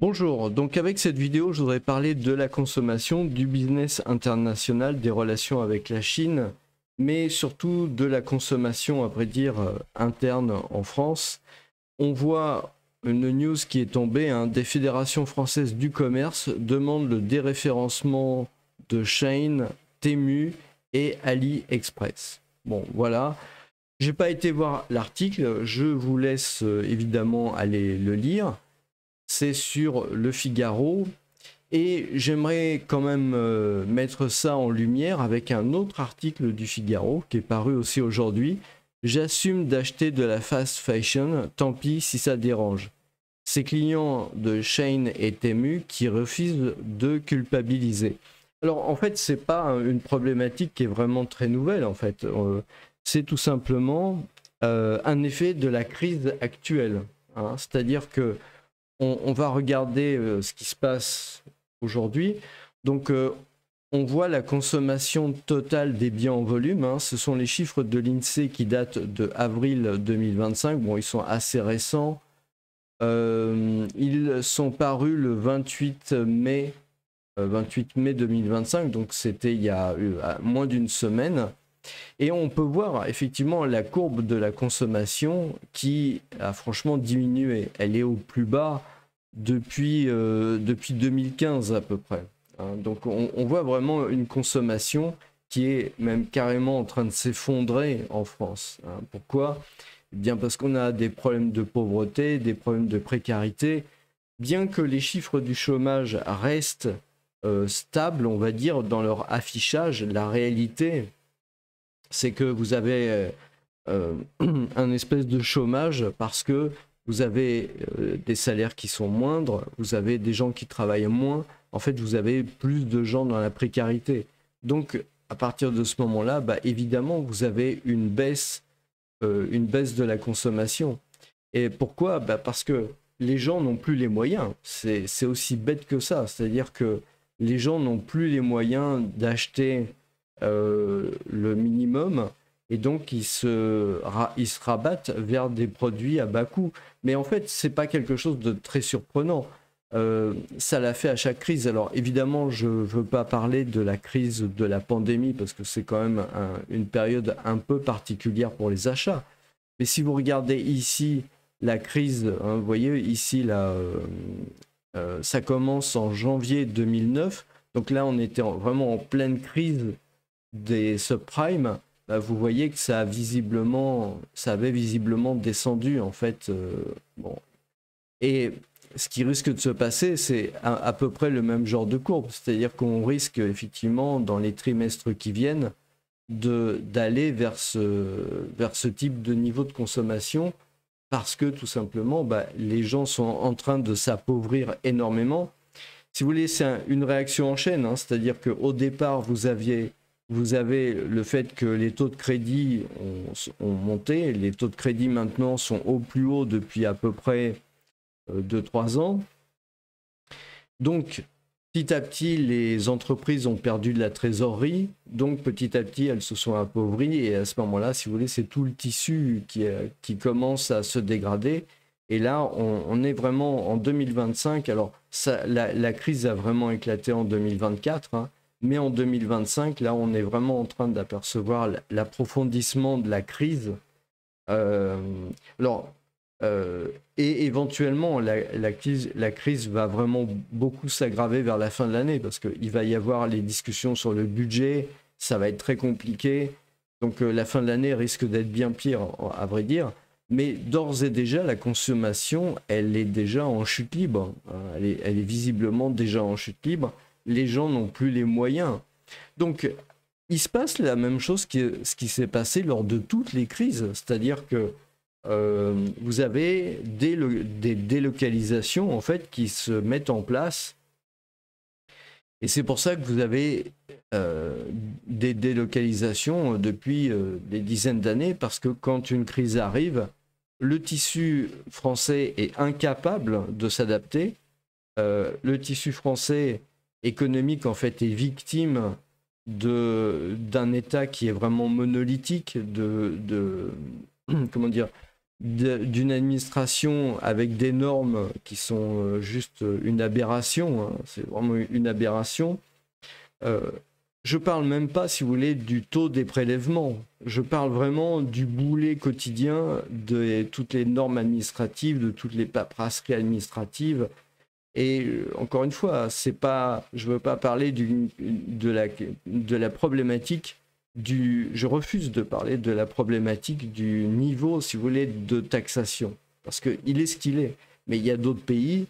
Bonjour, donc avec cette vidéo, je voudrais parler de la consommation, du business international, des relations avec la Chine, mais surtout de la consommation, à vrai dire, interne en France. On voit une news qui est tombée, hein, des fédérations françaises du commerce demandent le déréférencement de Shein, Temu et AliExpress. Bon, voilà. J'ai pas été voir l'article, je vous laisse évidemment aller le lire. C'est sur Le Figaro et j'aimerais quand même mettre ça en lumière avec un autre article du Figaro qui est paru aussi aujourd'hui. J'assume d'acheter de la fast fashion, tant pis si ça dérange. Ces clients de Shein et Temu qui refusent de culpabiliser. Alors en fait, c'est pas une problématique qui est vraiment très nouvelle en fait. C'est tout simplement un effet de la crise actuelle, hein. C'est-à-dire que on va regarder ce qui se passe aujourd'hui. Donc, on voit la consommation totale des biens en volume, hein. Ce sont les chiffres de l'INSEE qui datent de avril 2025. Bon, ils sont assez récents. Ils sont parus le 28 mai 2025, donc c'était il y a moins d'une semaine. Et on peut voir effectivement la courbe de la consommation qui a franchement diminué. Elle est au plus bas depuis 2015 à peu près, hein. Donc on voit vraiment une consommation qui est même carrément en train de s'effondrer en France, hein. Pourquoi? Eh bien parce qu'on a des problèmes de pauvreté, des problèmes de précarité. Bien que les chiffres du chômage restent stables, on va dire, dans leur affichage, la réalité, c'est que vous avez un espèce de chômage parce que vous avez des salaires qui sont moindres, vous avez des gens qui travaillent moins, en fait vous avez plus de gens dans la précarité. Donc à partir de ce moment-là, bah, évidemment vous avez une baisse de la consommation. Et pourquoi? Bah, parce que les gens n'ont plus les moyens, c'est aussi bête que ça, c'est-à-dire que les gens n'ont plus les moyens d'acheter le minimum et donc ils se rabattent vers des produits à bas coût. Mais en fait, c'est pas quelque chose de très surprenant. Ça l'a fait à chaque crise. Alors évidemment, je veux pas parler de la crise de la pandémie parce que c'est quand même une période un peu particulière pour les achats. Mais si vous regardez ici la crise, hein, vous voyez ici là, ça commence en janvier 2009. Donc là, on était vraiment en pleine crise des subprimes. Bah, vous voyez que ça avait visiblement descendu en fait. Bon. Et ce qui risque de se passer, c'est à peu près le même genre de courbe. C'est-à-dire qu'on risque effectivement dans les trimestres qui viennent d'aller vers ce type de niveau de consommation parce que tout simplement, bah, les gens sont en train de s'appauvrir énormément. Si vous voulez, c'est une réaction en chaîne, hein. C'est-à-dire qu'au départ, vous avez le fait que les taux de crédit ont monté. Les taux de crédit maintenant sont au plus haut depuis à peu près 2-3 ans. Donc, petit à petit, les entreprises ont perdu de la trésorerie. Donc, petit à petit, elles se sont appauvries. Et à ce moment-là, si vous voulez, c'est tout le tissu qui commence à se dégrader. Et là, on est vraiment en 2025. Alors, la crise a vraiment éclaté en 2024, hein. Mais en 2025, là, on est vraiment en train d'apercevoir l'approfondissement de la crise. Alors, et éventuellement, la crise va vraiment beaucoup s'aggraver vers la fin de l'année parce qu'il va y avoir les discussions sur le budget, ça va être très compliqué. Donc, la fin de l'année risque d'être bien pire, à vrai dire. Mais d'ores et déjà, la consommation, elle est déjà en chute libre, hein. Elle est visiblement déjà en chute libre. Les gens n'ont plus les moyens. Donc, il se passe la même chose que ce qui s'est passé lors de toutes les crises. C'est-à-dire que vous avez des délocalisations en fait, qui se mettent en place. Et c'est pour ça que vous avez des délocalisations depuis des dizaines d'années, parce que quand une crise arrive, le tissu français est incapable de s'adapter. Le tissu français économique en fait est victime d'un État qui est vraiment monolithique, comment dire, d'une administration avec des normes qui sont juste une aberration, hein, c'est vraiment une aberration. Je parle même pas, si vous voulez, du taux des prélèvements. Je parle vraiment du boulet quotidien de toutes les normes administratives, de toutes les paperasseries administratives. Et encore une fois, c'est pas, je veux pas parler de la problématique je refuse de parler de la problématique du niveau, si vous voulez, de taxation. Parce qu'il est ce qu'il est. Mais il y a d'autres pays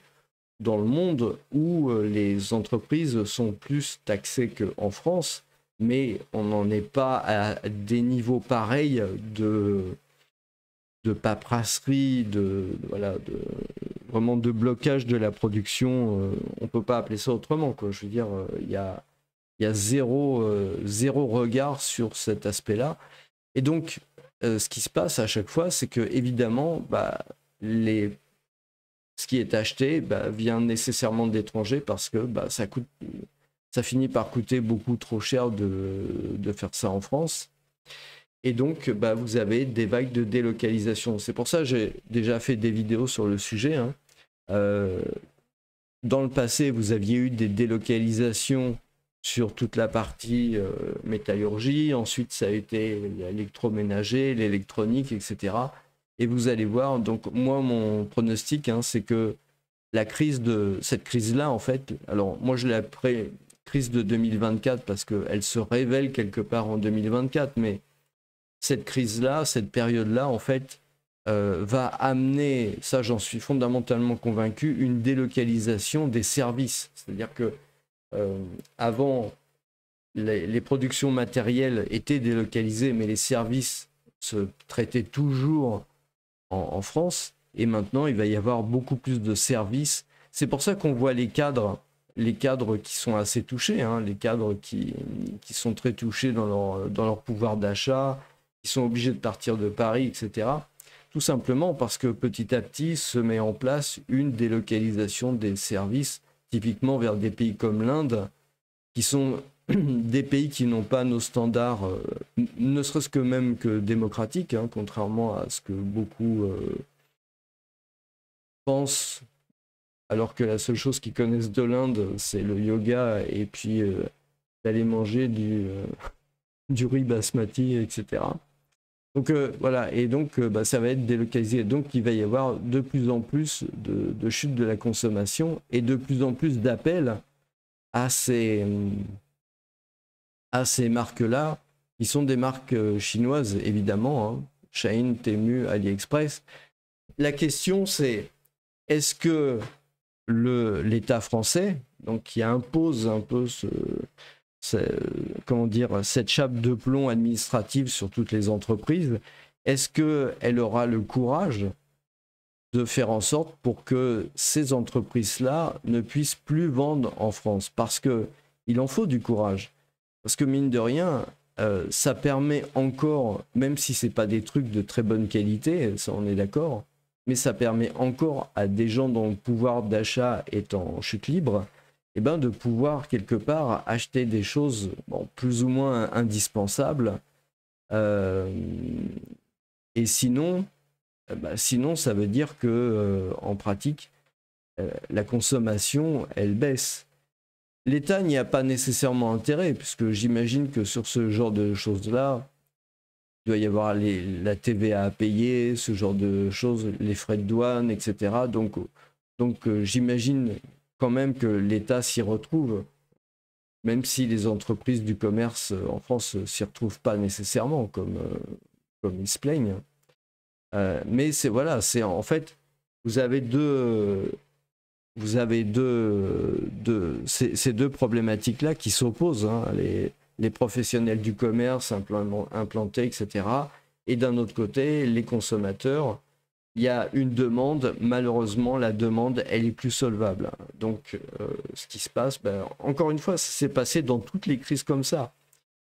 dans le monde où les entreprises sont plus taxées qu'en France, mais on n'en est pas à des niveaux pareils de paperasserie, vraiment de blocage de la production. On peut pas appeler ça autrement, quoi. Je veux dire, il y a zéro regard sur cet aspect-là. Et donc, ce qui se passe à chaque fois, c'est que évidemment, ce qui est acheté vient nécessairement d'étrangers parce que ça finit par coûter beaucoup trop cher de faire ça en France. Et donc, vous avez des vagues de délocalisation. C'est pour ça que j'ai déjà fait des vidéos sur le sujet, hein. Dans le passé, vous aviez eu des délocalisations sur toute la partie métallurgie. Ensuite, ça a été l'électroménager, l'électronique, etc. Et vous allez voir, donc moi, mon pronostic, hein, c'est que cette crise-là, en fait, alors moi, je l'ai appelée crise de 2024 parce qu'elle se révèle quelque part en 2024, mais cette crise-là, cette période-là, en fait, va amener, ça j'en suis fondamentalement convaincu, une délocalisation des services. C'est-à-dire que avant, les productions matérielles étaient délocalisées, mais les services se traitaient toujours en France. Et maintenant, il va y avoir beaucoup plus de services. C'est pour ça qu'on voit les cadres qui sont assez touchés, hein, les cadres qui sont très touchés dans leur pouvoir d'achat, qui sont obligés de partir de Paris, etc. Tout simplement parce que petit à petit se met en place une délocalisation des services, typiquement vers des pays comme l'Inde, qui sont des pays qui n'ont pas nos standards, ne serait-ce que même que démocratiques, hein, contrairement à ce que beaucoup pensent, alors que la seule chose qu'ils connaissent de l'Inde, c'est le yoga et puis d'aller manger du riz basmati, etc. Donc voilà, et donc ça va être délocalisé. Donc il va y avoir de plus en plus de chute de la consommation et de plus en plus d'appels à ces marques-là, qui sont des marques chinoises, évidemment, hein, Shein, Temu, AliExpress. La question, c'est est-ce que l'État français, donc qui impose un peu cette chape de plomb administrative sur toutes les entreprises, est-ce qu'elle aura le courage de faire en sorte pour que ces entreprises-là ne puissent plus vendre en France? Parce qu'il en faut du courage. Parce que mine de rien, ça permet encore, même si ce n'est pas des trucs de très bonne qualité, ça on est d'accord, mais ça permet encore à des gens dont le pouvoir d'achat est en chute libre, de pouvoir quelque part acheter des choses plus ou moins indispensables. Et sinon, ça veut dire que en pratique, la consommation, elle baisse. L'État n'y a pas nécessairement intérêt, puisque j'imagine que sur ce genre de choses-là, il doit y avoir la TVA à payer, ce genre de choses, les frais de douane, etc. Donc j'imagine quand même que l'État s'y retrouve, même si les entreprises du commerce en France s'y retrouvent pas nécessairement, comme ils se plaignent. Mais c'est en fait, vous avez ces deux problématiques-là qui s'opposent, hein, les professionnels du commerce implantés, etc. Et d'un autre côté, les consommateurs. Il y a une demande, malheureusement, la demande, elle est plus solvable. Donc, ce qui se passe, encore une fois, ça s'est passé dans toutes les crises comme ça.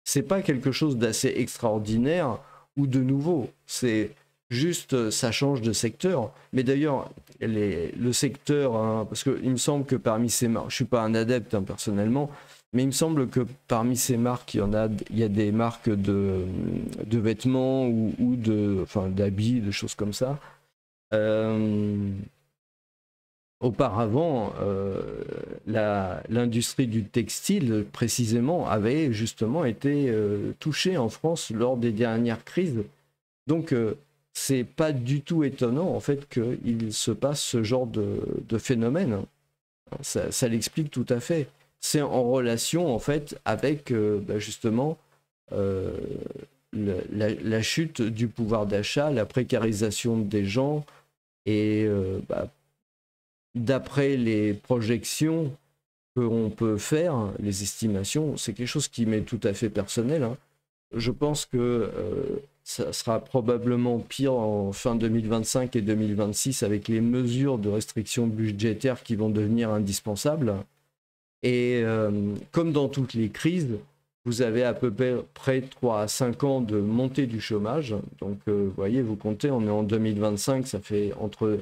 C'est pas quelque chose d'assez extraordinaire ou de nouveau. C'est juste, ça change de secteur. Mais d'ailleurs, le secteur, hein, parce qu'il me semble que parmi ces marques, je suis pas un adepte hein, personnellement, mais il me semble que parmi ces marques, il y a des marques de vêtements ou d'habits, de choses comme ça. Euh, Auparavant, l'industrie du textile, précisément, avait justement été touchée en France lors des dernières crises. Donc, c'est pas du tout étonnant, en fait, qu'il se passe ce genre de phénomène. Ça l'explique tout à fait. C'est en relation, en fait, avec, justement, euh, la chute du pouvoir d'achat, la précarisation des gens, et d'après les projections qu'on peut faire, les estimations, c'est quelque chose qui m'est tout à fait personnel, hein. Je pense que ça sera probablement pire en fin 2025 et 2026 avec les mesures de restriction budgétaire qui vont devenir indispensables. Et comme dans toutes les crises, vous avez à peu près 3 à 5 ans de montée du chômage. Donc, vous voyez, vous comptez, on est en 2025, ça fait entre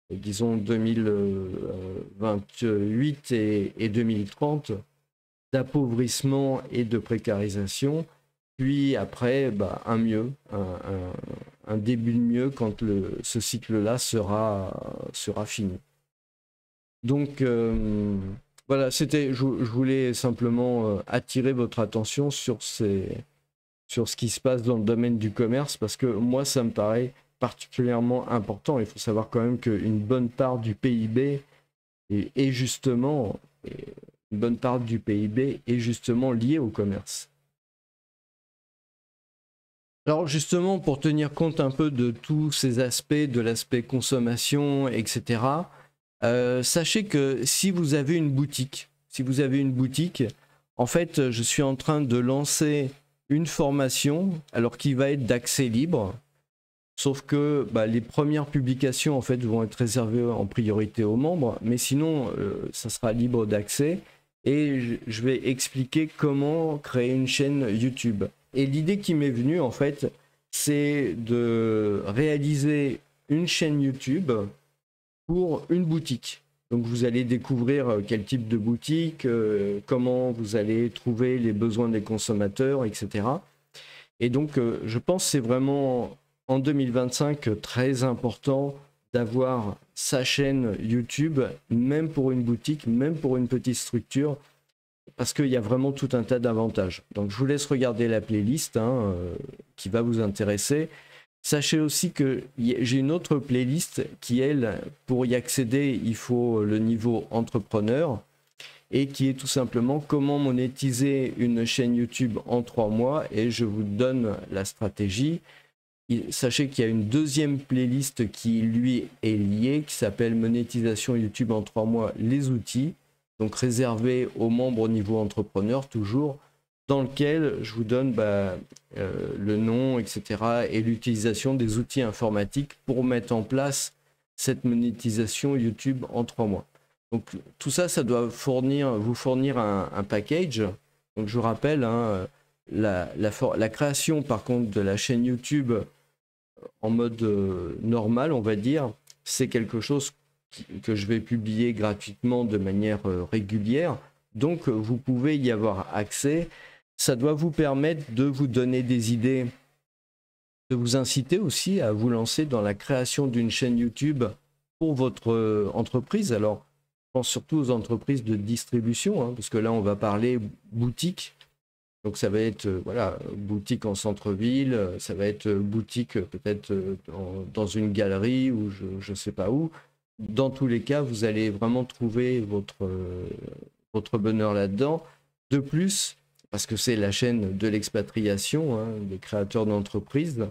disons 2028 et 2030, d'appauvrissement et de précarisation, puis après un mieux, un début de mieux quand ce cycle-là sera fini. Donc voilà, je voulais simplement attirer votre attention sur ce qui se passe dans le domaine du commerce, parce que moi, ça me paraît particulièrement important. Il faut savoir quand même qu'une bonne part du PIB est justement, une bonne part du PIB est justement liée au commerce. Alors justement, pour tenir compte un peu de tous ces aspects, de l'aspect consommation, etc., sachez que si vous avez une boutique, en fait, je suis en train de lancer une formation, alors qui va être d'accès libre, sauf que les premières publications en fait vont être réservées en priorité aux membres, mais sinon ça sera libre d'accès et je vais expliquer comment créer une chaîne YouTube. Et l'idée qui m'est venue en fait, c'est de réaliser une chaîne YouTube pour une boutique. Donc vous allez découvrir quel type de boutique, comment vous allez trouver les besoins des consommateurs, etc. Et donc je pense que c'est vraiment en 2025 très important d'avoir sa chaîne YouTube, même pour une boutique, même pour une petite structure, parce qu'il y a vraiment tout un tas d'avantages. Donc je vous laisse regarder la playlist qui va vous intéresser. Sachez aussi que j'ai une autre playlist qui, elle, pour y accéder, il faut le niveau entrepreneur et qui est tout simplement comment monétiser une chaîne YouTube en 3 mois et je vous donne la stratégie. Sachez qu'il y a une deuxième playlist qui lui est liée qui s'appelle monétisation YouTube en 3 mois, les outils, donc réservé aux membres au niveau entrepreneur toujours, dans lequel je vous donne le nom, etc. et l'utilisation des outils informatiques pour mettre en place cette monétisation YouTube en 3 mois. Donc tout ça, ça doit vous fournir un package. Donc je vous rappelle, la création par contre de la chaîne YouTube en mode normal, on va dire, c'est quelque chose que je vais publier gratuitement de manière régulière. Donc vous pouvez y avoir accès. Ça doit vous permettre de vous donner des idées, de vous inciter aussi à vous lancer dans la création d'une chaîne YouTube pour votre entreprise. Alors, je pense surtout aux entreprises de distribution, parce que là, on va parler boutique. Donc, ça va être boutique en centre-ville, ça va être boutique peut-être dans une galerie ou je ne sais pas où. Dans tous les cas, vous allez vraiment trouver votre bonheur là-dedans. De plus, parce que c'est la chaîne de l'expatriation, des créateurs d'entreprises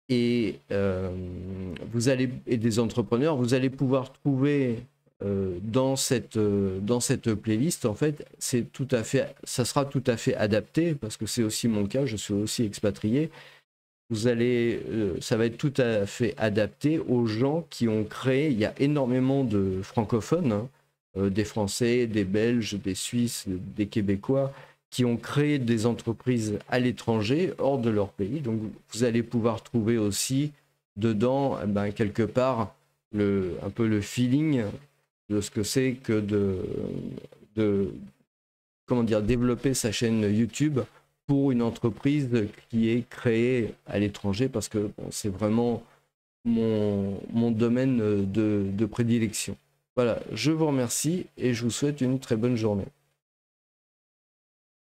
et des entrepreneurs, vous allez pouvoir trouver dans cette playlist, en fait, ça sera tout à fait adapté, parce que c'est aussi mon cas, je suis aussi expatrié. Ça va être tout à fait adapté aux gens qui ont créé. Il y a énormément de francophones, des Français, des Belges, des Suisses, des Québécois, qui ont créé des entreprises à l'étranger, hors de leur pays. Donc vous allez pouvoir trouver aussi dedans, quelque part, un peu le feeling de ce que c'est que de développer sa chaîne YouTube pour une entreprise qui est créée à l'étranger, parce que c'est vraiment mon domaine de prédilection. Voilà, je vous remercie et je vous souhaite une très bonne journée.